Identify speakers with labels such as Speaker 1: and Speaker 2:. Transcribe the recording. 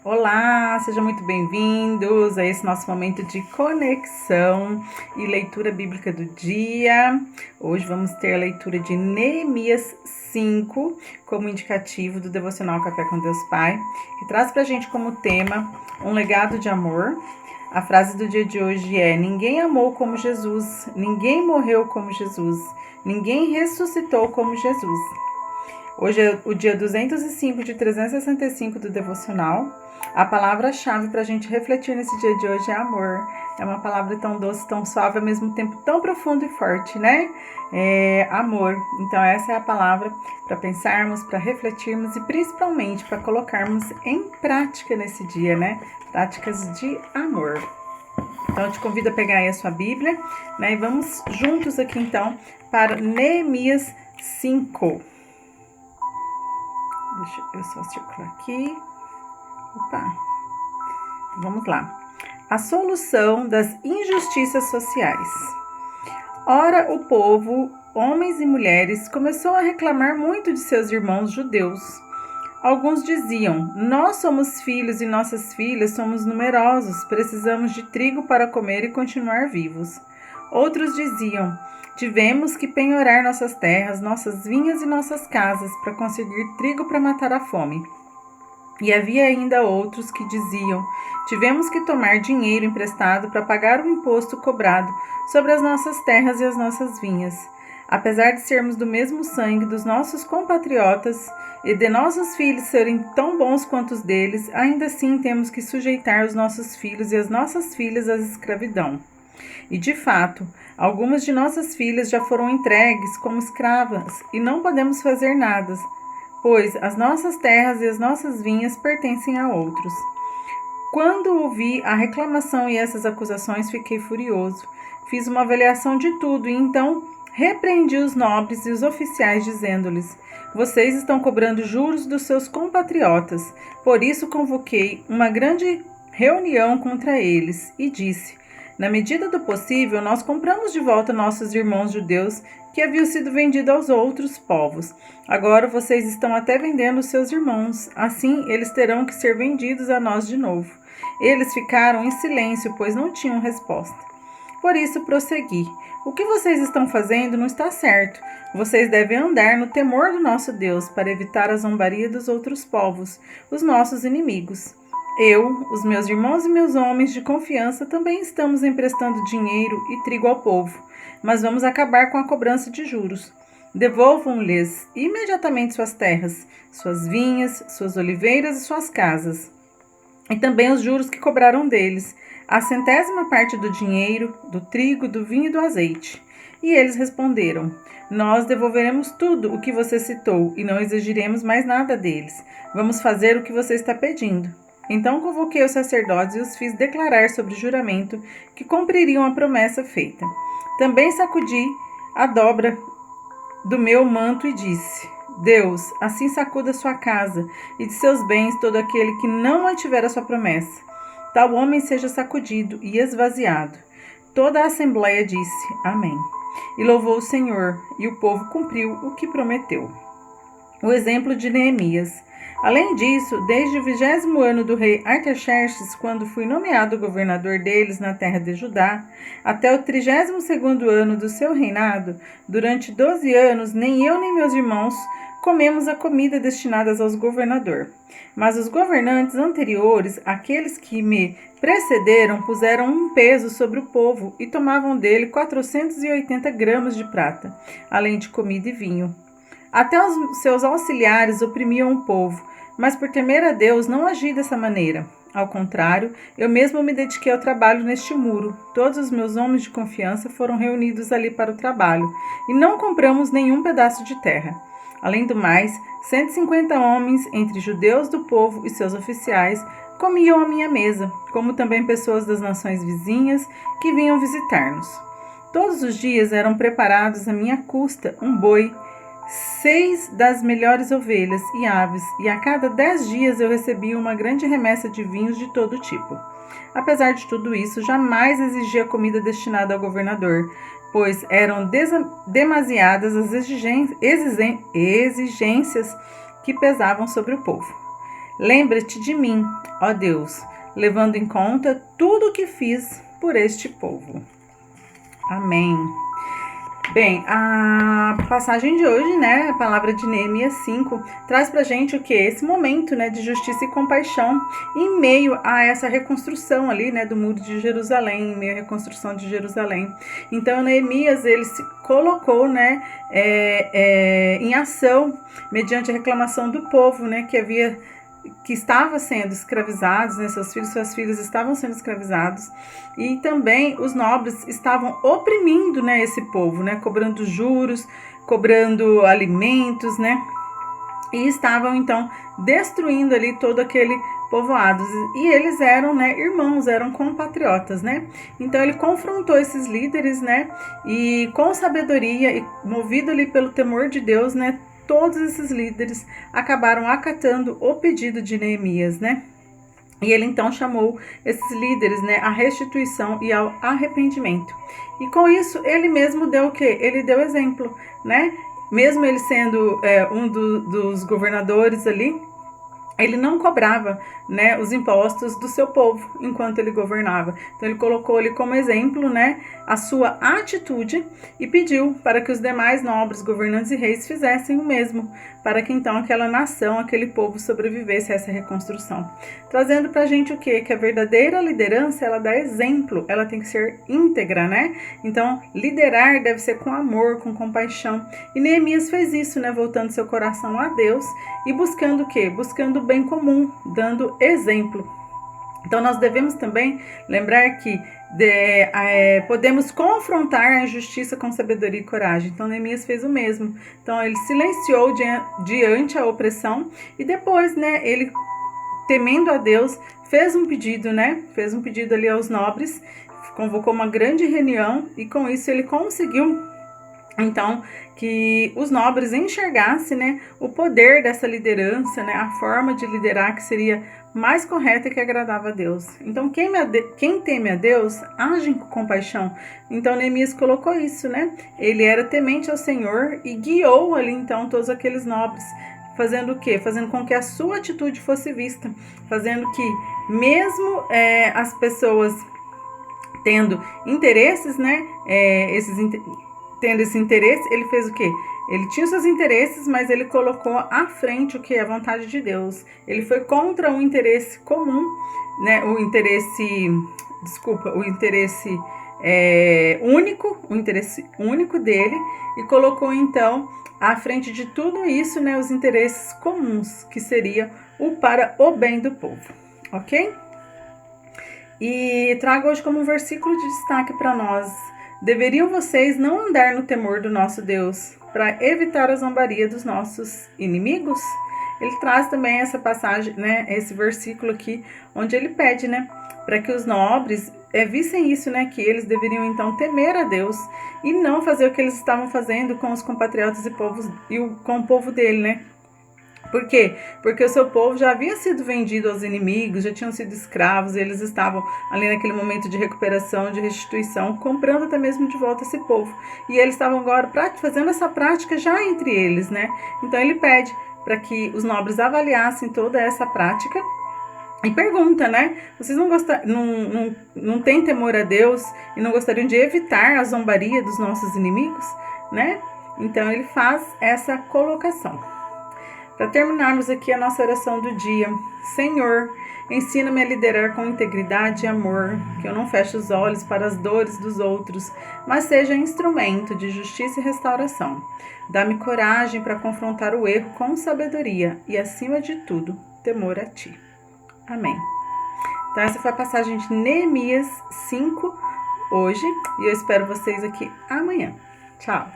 Speaker 1: Olá, sejam muito bem-vindos a esse nosso momento de conexão e leitura bíblica do dia. Hoje vamos ter a leitura de Neemias 5 como indicativo do devocional Café com Deus Pai, que traz pra gente como tema um legado de amor. A frase do dia de hoje é: ninguém amou como Jesus, ninguém morreu como Jesus, ninguém ressuscitou como Jesus. Hoje é o dia 205 de 365 do devocional. A palavra-chave para a gente refletir nesse dia de hoje é amor. É uma palavra tão doce, tão suave, ao mesmo tempo tão profunda e forte, né? Amor. Então essa é a palavra para pensarmos, para refletirmos e principalmente para colocarmos em prática nesse dia, né? Práticas de amor. Então eu te convido a pegar aí a sua Bíblia, né? E vamos juntos aqui então para Neemias 5. Deixa eu só circular aqui. Opa, vamos lá. A solução das injustiças sociais. Ora, o povo, homens e mulheres, começou a reclamar muito de seus irmãos judeus. Alguns diziam: nós somos filhos e nossas filhas somos numerosos, precisamos de trigo para comer e continuar vivos. Outros diziam: tivemos que penhorar nossas terras, nossas vinhas e nossas casas para conseguir trigo para matar a fome. E havia ainda outros que diziam: tivemos que tomar dinheiro emprestado para pagar o imposto cobrado sobre as nossas terras e as nossas vinhas. Apesar de sermos do mesmo sangue dos nossos compatriotas e de nossos filhos serem tão bons quanto os deles, ainda assim temos que sujeitar os nossos filhos e as nossas filhas à escravidão. E de fato, algumas de nossas filhas já foram entregues como escravas e não podemos fazer nada, pois as nossas terras e as nossas vinhas pertencem a outros. Quando ouvi a reclamação e essas acusações, fiquei furioso. Fiz uma avaliação de tudo e então repreendi os nobres e os oficiais, dizendo-lhes: vocês estão cobrando juros dos seus compatriotas. Por isso convoquei uma grande reunião contra eles e disse: na medida do possível, nós compramos de volta nossos irmãos judeus que haviam sido vendidos aos outros povos. Agora vocês estão até vendendo os seus irmãos. Assim, eles terão que ser vendidos a nós de novo. Eles ficaram em silêncio, pois não tinham resposta. Por isso prossegui: o que vocês estão fazendo não está certo. Vocês devem andar no temor do nosso Deus para evitar a zombaria dos outros povos, os nossos inimigos. Eu, os meus irmãos e meus homens de confiança também estamos emprestando dinheiro e trigo ao povo, mas vamos acabar com a cobrança de juros. Devolvam-lhes imediatamente suas terras, suas vinhas, suas oliveiras e suas casas, e também os juros que cobraram deles, a 100ª parte do dinheiro, do trigo, do vinho e do azeite. E eles responderam: nós devolveremos tudo o que você citou e não exigiremos mais nada deles. Vamos fazer o que você está pedindo. Então convoquei os sacerdotes e os fiz declarar sobre juramento que cumpririam a promessa feita. Também sacudi a dobra do meu manto e disse: Deus, assim sacuda sua casa e de seus bens todo aquele que não mantiver a sua promessa. Tal homem seja sacudido e esvaziado. Toda a assembleia disse: Amém. E louvou o Senhor, e o povo cumpriu o que prometeu. O exemplo de Neemias. Além disso, desde o 20º ano do rei Artaxerxes, quando fui nomeado governador deles na terra de Judá, até o 32º ano do seu reinado, durante 12 anos, nem eu nem meus irmãos comemos a comida destinada aos governadores. Mas os governantes anteriores, aqueles que me precederam, puseram um peso sobre o povo e tomavam dele 480 gramas de prata, além de comida e vinho. Até os seus auxiliares oprimiam o povo, mas por temer a Deus não agi dessa maneira. Ao contrário, eu mesmo me dediquei ao trabalho neste muro. Todos os meus homens de confiança foram reunidos ali para o trabalho, e não compramos nenhum pedaço de terra. Além do mais, 150 homens, entre judeus do povo e seus oficiais, comiam à minha mesa, como também pessoas das nações vizinhas que vinham visitar-nos. Todos os dias eram preparados à minha custa um boi, 6 das melhores ovelhas e aves, e a cada 10 dias eu recebia uma grande remessa de vinhos de todo tipo. Apesar de tudo isso, jamais exigia comida destinada ao governador, pois eram demasiadas as exigências que pesavam sobre o povo. Lembra-te de mim, ó Deus, levando em conta tudo o que fiz por este povo. Amém. Bem, a passagem de hoje, né, a palavra de Neemias 5, traz pra gente o que? Esse momento, né, de justiça e compaixão em meio a essa reconstrução ali, né, do muro de Jerusalém, em meio à reconstrução de Jerusalém. Então, Neemias, ele se colocou, né, em ação, mediante a reclamação do povo, né, que estava sendo escravizados, né, seus filhos e suas filhas estavam sendo escravizados, e também os nobres estavam oprimindo, né, esse povo, né, cobrando juros, cobrando alimentos, né, e estavam então destruindo ali todo aquele povoado. E eles eram, né, irmãos, eram compatriotas, né? Então ele confrontou esses líderes, né, e com sabedoria e movido ali pelo temor de Deus, né, todos esses líderes acabaram acatando o pedido de Neemias, né? E ele então chamou esses líderes, né, à restituição e ao arrependimento. E com isso ele mesmo deu o quê? Ele deu exemplo, né? Mesmo ele sendo dos governadores ali, ele não cobrava, né, os impostos do seu povo enquanto ele governava. Então ele colocou ali como exemplo, né, a sua atitude e pediu para que os demais nobres, governantes e reis fizessem o mesmo, para que então aquela nação, aquele povo sobrevivesse a essa reconstrução. Trazendo pra gente o quê? Que a verdadeira liderança, ela dá exemplo, ela tem que ser íntegra, né? Então, liderar deve ser com amor, com compaixão. E Neemias fez isso, né, voltando seu coração a Deus e buscando o quê? Buscando o bem comum, dando exemplo. Então, nós devemos também lembrar que podemos confrontar a injustiça com sabedoria e coragem. Então, Neemias fez o mesmo. Então, ele silenciou diante a opressão e depois, né, ele, temendo a Deus, fez um pedido, né? Fez um pedido ali aos nobres, convocou uma grande reunião e com isso ele conseguiu então que os nobres enxergassem, né, o poder dessa liderança, né, a forma de liderar que seria mais correta e que agradava a Deus. Então quem teme a Deus age com compaixão. Então Neemias colocou isso, né? Ele era temente ao Senhor e guiou ali então todos aqueles nobres. Fazendo o quê? Fazendo com que a sua atitude fosse vista. Fazendo que mesmo as pessoas tendo interesses, né? Tendo esse interesse, ele fez o quê? Ele tinha os seus interesses, mas ele colocou à frente o que? A vontade de Deus. Ele foi contra o interesse comum, né? O interesse único dele, e colocou então à frente de tudo isso, né, os interesses comuns, que seria para o bem do povo, ok? E trago hoje como um versículo de destaque para nós: deveriam vocês não andar no temor do nosso Deus, para evitar a zombaria dos nossos inimigos? Ele traz também essa passagem, né, esse versículo aqui, onde ele pede, né, para que os nobres vissem isso, né, que eles deveriam então temer a Deus e não fazer o que eles estavam fazendo com os compatriotas com o povo dele, né? Por quê? Porque o seu povo já havia sido vendido aos inimigos, já tinham sido escravos, e eles estavam ali naquele momento de recuperação, de restituição, comprando até mesmo de volta esse povo. E eles estavam agora fazendo essa prática já entre eles, né? Então ele pede para que os nobres avaliassem toda essa prática e pergunta, né? Vocês não têm temor a Deus e não gostariam de evitar a zombaria dos nossos inimigos, né? Então ele faz essa colocação. Para terminarmos aqui a nossa oração do dia: Senhor, ensina-me a liderar com integridade e amor, que eu não feche os olhos para as dores dos outros, mas seja instrumento de justiça e restauração. Dá-me coragem para confrontar o erro com sabedoria e, acima de tudo, temor a Ti. Amém. Então essa foi a passagem de Neemias 5 hoje, e eu espero vocês aqui amanhã. Tchau!